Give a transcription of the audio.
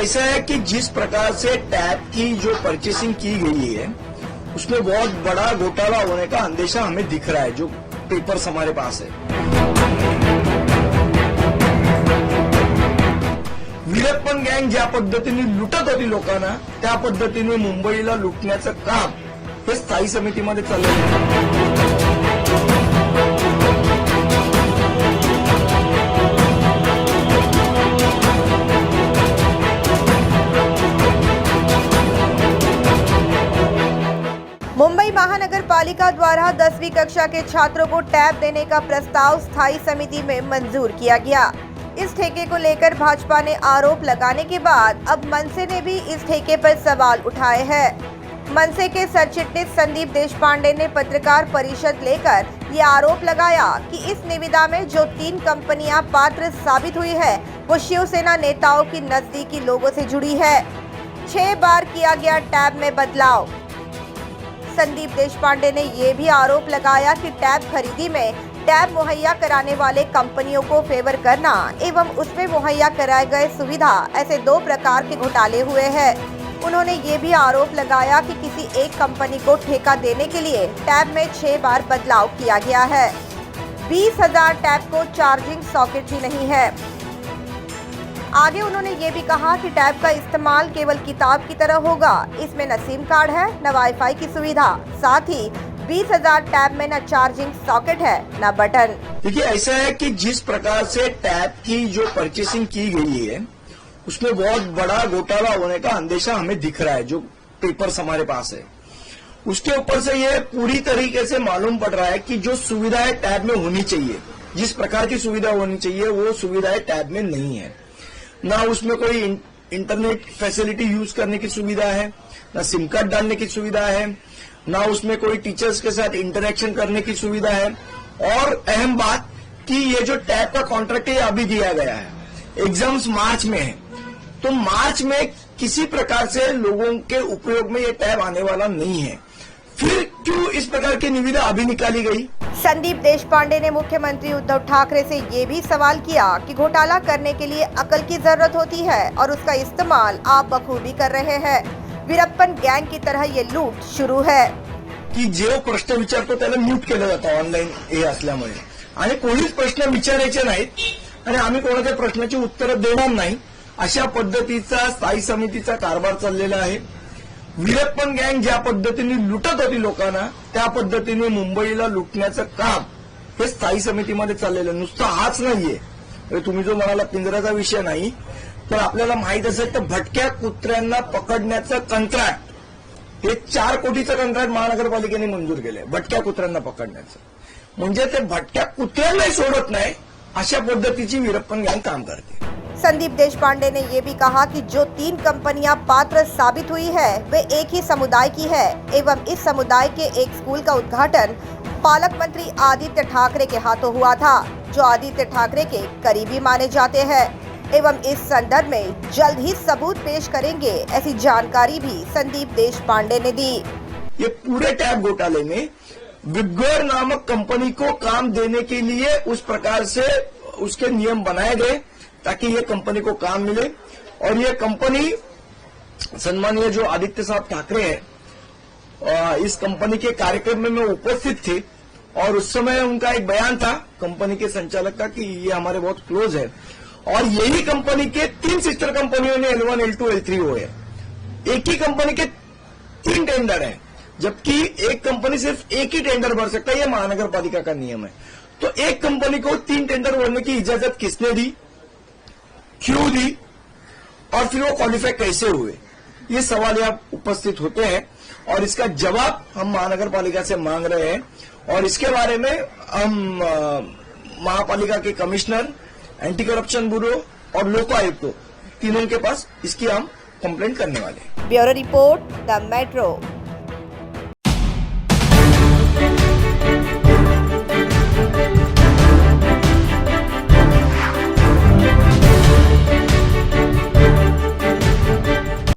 ऐसा है कि जिस प्रकार से टैब की जो परचेसिंग की गई है उसमें बहुत बड़ा घोटाला होने का अंदेशा हमें दिख रहा है, जो पेपर्स हमारे पास है। वीरप्पन गँग ज्या पद्धतीने लुटत होती लोकांना, त्या पद्धतीने मुंबईला लुटण्याचं काम हे स्थायी समितीमध्ये चाललेलं आहे। मुंबई महानगर पालिका द्वारा 10वीं कक्षा के छात्रों को टैब देने का प्रस्ताव स्थायी समिति में मंजूर किया गया। इस ठेके को लेकर भाजपा ने आरोप लगाने के बाद अब मनसे ने भी इस ठेके पर सवाल उठाए हैं। मनसे के सरचिटनीस संदीप देशपांडे ने पत्रकार परिषद लेकर ये आरोप लगाया कि इस निविदा में जो 3 कंपनियां पात्र साबित हुई है वो शिवसेना नेताओं की नजदीकी लोगों से जुड़ी है। 6 बार किया गया टैब में बदलाव। संदीप देशपांडे ने यह भी आरोप लगाया कि टैब खरीदी में टैब मुहैया कराने वाले कंपनियों को फेवर करना एवं उसमें मुहैया कराए गए सुविधा ऐसे 2 प्रकार के घोटाले हुए हैं। उन्होंने ये भी आरोप लगाया कि किसी एक कंपनी को ठेका देने के लिए टैब में 6 बार बदलाव किया गया है। 20,000 टैब को चार्जिंग सॉकेट ही नहीं है। आगे उन्होंने ये भी कहा कि टैब का इस्तेमाल केवल किताब की तरह होगा, इसमें न सिम कार्ड है न वाईफाई की सुविधा, साथ ही 20,000 टैब में न चार्जिंग सॉकेट है न बटन। देखिए, ऐसा है कि जिस प्रकार से टैब की जो परचेसिंग की गई है उसमें बहुत बड़ा घोटाला होने का अंदेशा हमें दिख रहा है, जो पेपर्स हमारे पास है। उसके ऊपर से ये पूरी तरीके से मालूम पड़ रहा है कि जो सुविधाएं टैब में होनी चाहिए, जिस प्रकार की सुविधा होनी चाहिए वो सुविधाएं टैब में नहीं है। ना उसमें कोई इंटरनेट फैसिलिटी यूज करने की सुविधा है, ना सिम कार्ड डालने की सुविधा है, ना उसमें कोई टीचर्स के साथ इंटरेक्शन करने की सुविधा है। और अहम बात कि ये जो टैब का कॉन्ट्रैक्ट है अभी दिया गया है, एग्जाम्स मार्च में है, तो मार्च में किसी प्रकार से लोगों के उपयोग में ये टैब आने वाला नहीं है। फिर क्यों इस प्रकार की निविदा अभी निकाली गई? संदीप देशपांडे ने मुख्यमंत्री उद्धव ठाकरे से ये भी सवाल किया कि घोटाला करने के लिए अकल की जरूरत होती है और उसका इस्तेमाल आप बखूबी कर रहे हैं। वीरप्पन गँग की तरह ये लूट शुरू है की जो प्रश्न विचारतो त्याला म्यूट केलं जातं ऑनलाईन हे असल्यामुळे, आणि कोणीच प्रश्न विचारायचे नाहीत आणि आम्ही कोणाच्या प्रश्नाची उत्तरं देणार नाही, अशा पद्धतीचा स्थायी समितीचा कारभार चाललेला आहे। वीरप्पन गँग ज्या पद्धतीने लुटत होती लोकांना, त्या पद्धतीने मुंबईला लुटण्याचं काम हे स्थायी समितीमध्ये चाललेलं। नुसतं हाच नाहीये, तुम्ही जो म्हणाला पिंजऱ्याचा विषय नाही, तर आपल्याला माहित असेल तर भटक्या कुत्र्यांना पकडण्याचं कंत्राट हे 4 कोटीचं कंत्राट महानगरपालिकेने मंजूर केलंय भटक्या कुत्र्यांना पकडण्याचं। म्हणजे ते भटक्या कुत्र्यांनाही सोडत नाही, अशा पद्धतीची वीरप्पन गँग काम करते। संदीप देशपांडे ने ये भी कहा कि जो 3 कंपनियां पात्र साबित हुई है वे एक ही समुदाय की है एवं इस समुदाय के एक स्कूल का उद्घाटन पालक मंत्री आदित्य ठाकरे के हाथों हुआ था, जो आदित्य ठाकरे के करीबी माने जाते हैं एवं इस संदर्भ में जल्द ही सबूत पेश करेंगे, ऐसी जानकारी भी संदीप देशपांडे ने दी। ये पूरे टैब घोटाले में विगोर नामक कंपनी को काम देने के लिए उस प्रकार से उसके नियम बनाए गए ताकि ये कंपनी को काम मिले। और ये कंपनी सम्मानीय जो आदित्य साहब ठाकरे हैं, इस कंपनी के कार्यक्रम में मैं उपस्थित थे और उस समय उनका एक बयान था कंपनी के संचालक का कि ये हमारे बहुत क्लोज है। और यही कंपनी के 3 सिस्टर कंपनियों ने L1, L2, L3 हुए। एक ही कंपनी के 3 टेंडर हैं, जबकि एक कंपनी सिर्फ एक ही टेंडर भर सकता है, यह महानगर पालिका का नियम है। तो एक कंपनी को 3 टेंडर भरने की इजाजत किसने दी, क्यों दी और फिर वो क्वालिफाई कैसे हुए, ये सवाल यहाँ उपस्थित होते हैं और इसका जवाब हम महानगर पालिका से मांग रहे हैं। और इसके बारे में हम महापालिका के कमिश्नर, एंटी करप्शन ब्यूरो और लोकायुक्त तीनों के पास इसकी हम कंप्लेंट करने वाले हैं। Bureau report, the metro.